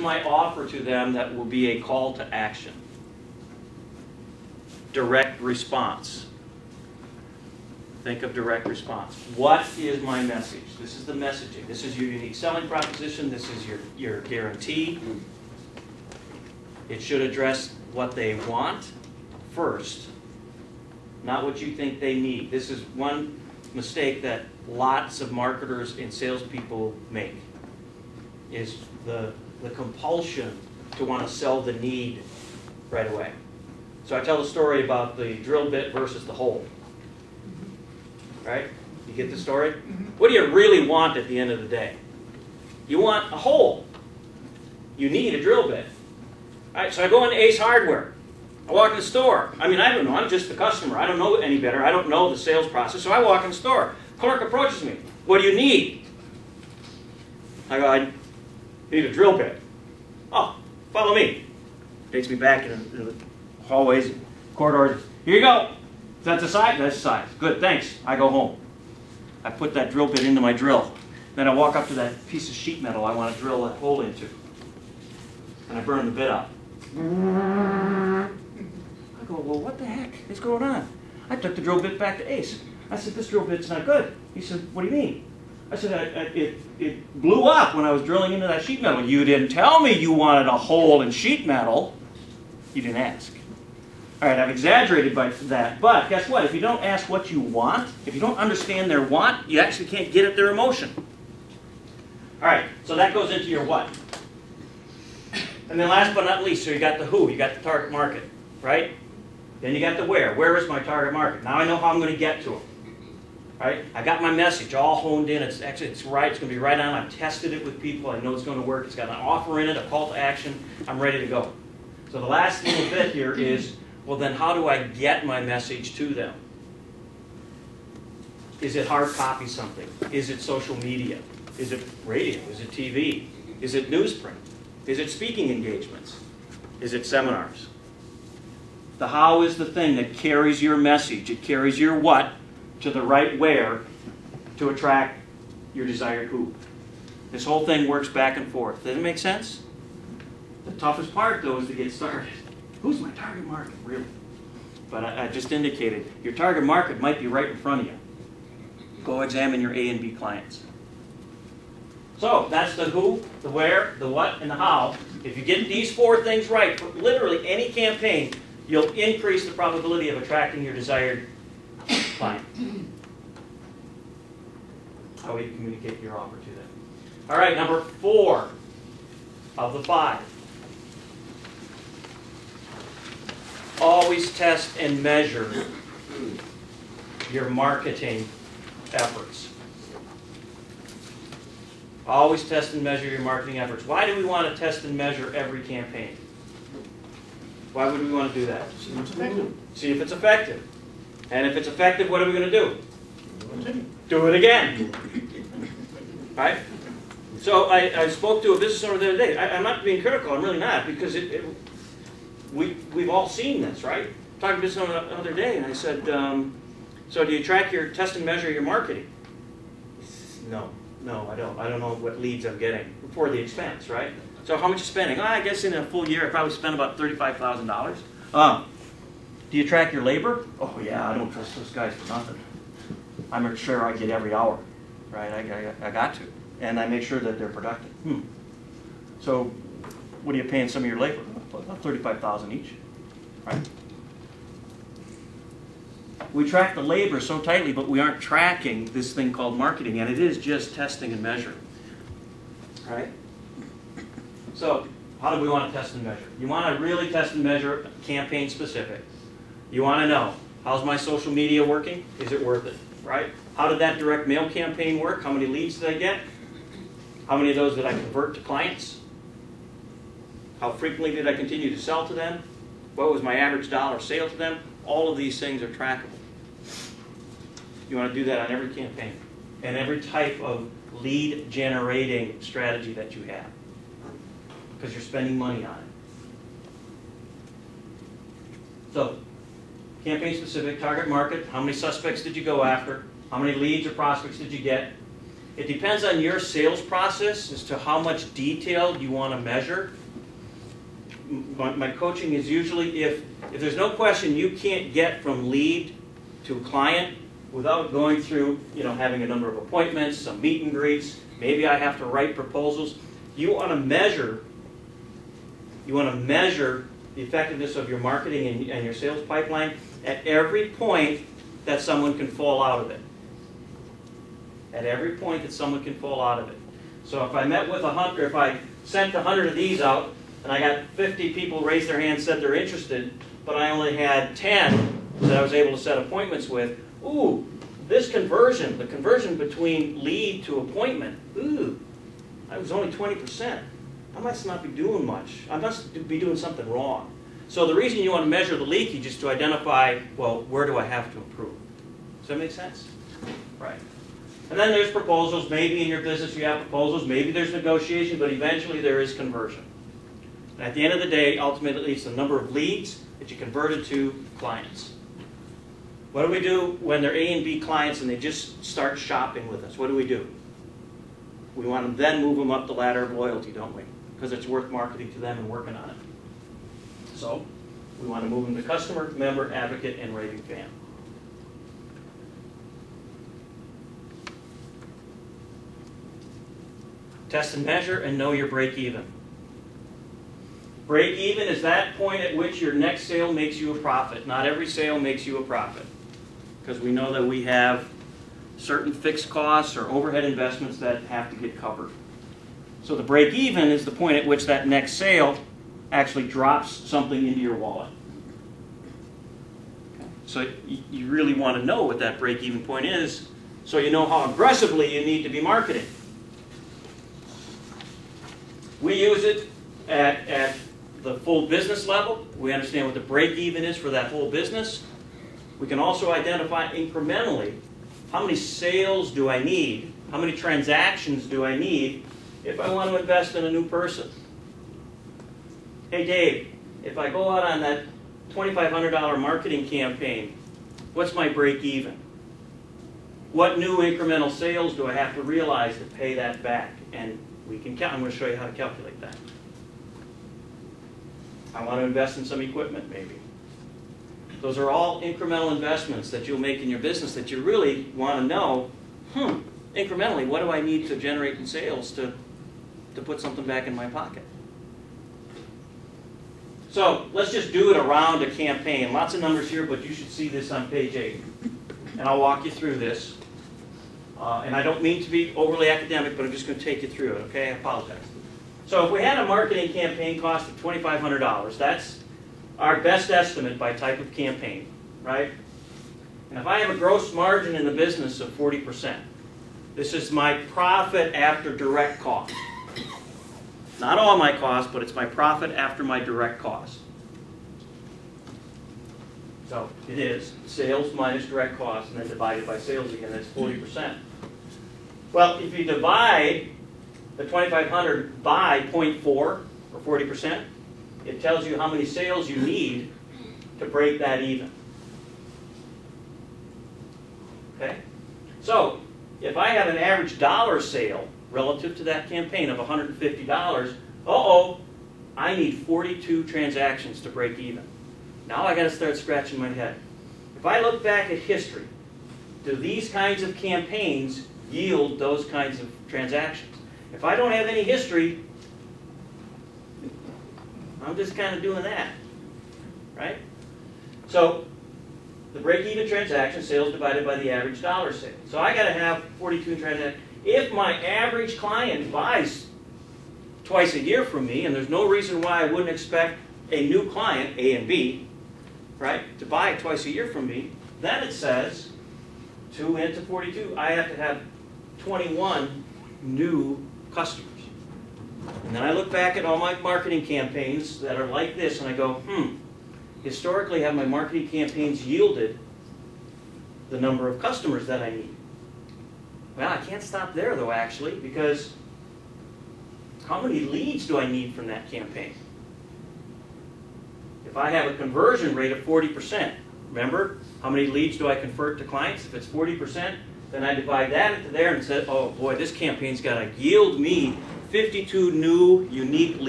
my offer to them that will be a call to action? Direct response. Think of direct response. What is my message? This is the messaging. This is your unique selling proposition. This is your guarantee. It should address what they want first, not what you think they need. This is one mistake that lots of marketers and salespeople make, is the compulsion to want to sell the need right away. So I tell the story about the drill bit versus the hole. Right? You get the story? What do you really want at the end of the day? You want a hole. You need a drill bit. All right, so I go into Ace Hardware. I walk in the store. I mean, I don't know. I'm just the customer. I don't know any better. I don't know the sales process. So I walk in the store. Clerk approaches me. What do you need? I go, I need a drill bit. Oh, follow me. Takes me back in the hallways, corridors. Here you go. Is that the size? That's the size. Good, thanks. I go home. I put that drill bit into my drill. Then I walk up to that piece of sheet metal I want to drill that hole into. And I burn the bit up. I go, well, what the heck is going on? I took the drill bit back to Ace. I said, this drill bit's not good. He said, what do you mean? I said, it blew up when I was drilling into that sheet metal. You didn't tell me you wanted a hole in sheet metal. You didn't ask. All right, I've exaggerated by that, but guess what? If you don't ask what you want, if you don't understand their want, you actually can't get at their emotion. All right, so that goes into your what. And then last but not least, so you got the who, you got the target market, right? Then you got the where. Where is my target market? Now I know how I'm going to get to them. Right? I got my message all honed in. It's right. It's going to be right on. I've tested it with people. I know it's going to work. It's got an offer in it, a call to action. I'm ready to go. So the last little bit here is, well, then how do I get my message to them? Is it hard copy something? Is it social media? Is it radio? Is it TV? Is it newsprint? Is it speaking engagements? Is it seminars? The how is the thing that carries your message. It carries your what to the right where to attract your desired who. This whole thing works back and forth. Does it make sense? The toughest part, though, is to get started. Who's my target market, really? But I just indicated, your target market might be right in front of you. Go examine your A and B clients. So that's the who, the where, the what, and the how. If you get these four things right for literally any campaign, you'll increase the probability of attracting your desired client. How we communicate your offer to them. All right, number 4 of the 5. Always test and measure your marketing efforts. Always test and measure your marketing efforts. Why do we want to test and measure every campaign? Why would we want to do that? See if it's effective. See if it's effective. And if it's effective, what are we going to do? Do it again. Right? So I spoke to a business owner the other day. I'm not being critical. I'm really not, because we've all seen this, right? Talking to a business owner the other day, and I said, so do you track your test and measure your marketing? He says, no, I don't. I don't know what leads I'm getting for the expense, right? So how much are you spending? I guess in a full year I probably spent about $35,000. Do you track your labor? Oh yeah, I don't trust those guys for nothing. I make sure I get every hour, right? I got to. And I make sure that they're productive. So what are you paying some of your labor? About $35,000 each, right? We track the labor so tightly, but we aren't tracking this thing called marketing, and it is just testing and measuring, right? So how do we want to test and measure? You want to really test and measure campaign specific. You want to know, how's my social media working? Is it worth it, right? How did that direct mail campaign work? How many leads did I get? How many of those did I convert to clients? How frequently did I continue to sell to them? What was my average dollar sale to them? All of these things are trackable. You want to do that on every campaign and every type of lead generating strategy that you have, because you're spending money on it. So, campaign specific, target market, how many suspects did you go after? How many leads or prospects did you get? It depends on your sales process as to how much detail you want to measure. My coaching is usually, if there's no question you can't get from lead to client without going through, having a number of appointments, some meet and greets, maybe I have to write proposals. You want to measure the effectiveness of your marketing and your sales pipeline at every point that someone can fall out of it. At every point that someone can fall out of it. So if I met with 100, if I sent 100 of these out, and I got 50 people raise their hand, said they're interested, but I only had 10 that I was able to set appointments with, ooh, this conversion, the conversion between lead to appointment, ooh, I was only 20%. I must not be doing much. I must be doing something wrong. So the reason you want to measure the leakage is to identify, well, where do I have to improve? Does that make sense? Right. And then there's proposals. Maybe in your business you have proposals. Maybe there's negotiation, but eventually there is conversion. And at the end of the day, ultimately, it's the number of leads that you converted to clients. What do we do when they're A and B clients and they just start shopping with us? What do? We want to then move them up the ladder of loyalty, don't we? Because it's worth marketing to them and working on it. So we want to move them to customer, member, advocate, and raving fan. Test and measure and know your break even. Break even is that point at which your next sale makes you a profit. Not every sale makes you a profit, because we know that we have certain fixed costs or overhead investments that have to get covered. So the break even is the point at which that next sale actually drops something into your wallet. Okay. So you really want to know what that break even point is, so you know how aggressively you need to be marketing. We use it at the full business level. We understand what the break even is for that whole business. We can also identify incrementally how many sales do I need, how many transactions do I need if I want to invest in a new person. Hey Dave, if I go out on that $2,500 marketing campaign, what's my break even? What new incremental sales do I have to realize to pay that back? And we can I'm going to show you how to calculate that. I want to invest in some equipment, maybe. Those are all incremental investments that you'll make in your business that you really want to know, incrementally, what do I need to generate in sales to put something back in my pocket? So let's just do it around a campaign. Lots of numbers here, but you should see this on page 8. And I'll walk you through this. And I don't mean to be overly academic, but I'm just going to take you through it, okay? I apologize. So if we had a marketing campaign cost of $2,500, that's our best estimate by type of campaign, right? And if I have a gross margin in the business of 40%, this is my profit after direct cost. Not all my costs, but it's my profit after my direct cost. So it is sales minus direct cost and then divided by sales again, that's 40%. Well, if you divide the 2,500 by 0.4, or 40%, it tells you how many sales you need to break that even. Okay? So, if I have an average dollar sale relative to that campaign of $150, I need 42 transactions to break even. Now I got to start scratching my head. If I look back at history, do these kinds of campaigns yield those kinds of transactions? If I don't have any history, I'm just kind of doing that, right? So the break-even transaction, sales divided by the average dollar sale. So I got to have 42 transactions. If my average client buys twice a year from me, and there's no reason why I wouldn't expect a new client, A and B, right, to buy twice a year from me, then it says 2 into 42, I have to have 21 new customers. And then I look back at all my marketing campaigns that are like this, and I go, historically have my marketing campaigns yielded the number of customers that I need? Well, I can't stop there, though, actually, because how many leads do I need from that campaign? If I have a conversion rate of 40%, remember, how many leads do I convert to clients? If it's 40%, Then I divide that into there and say, oh boy, this campaign's got to yield me 52 new unique leads.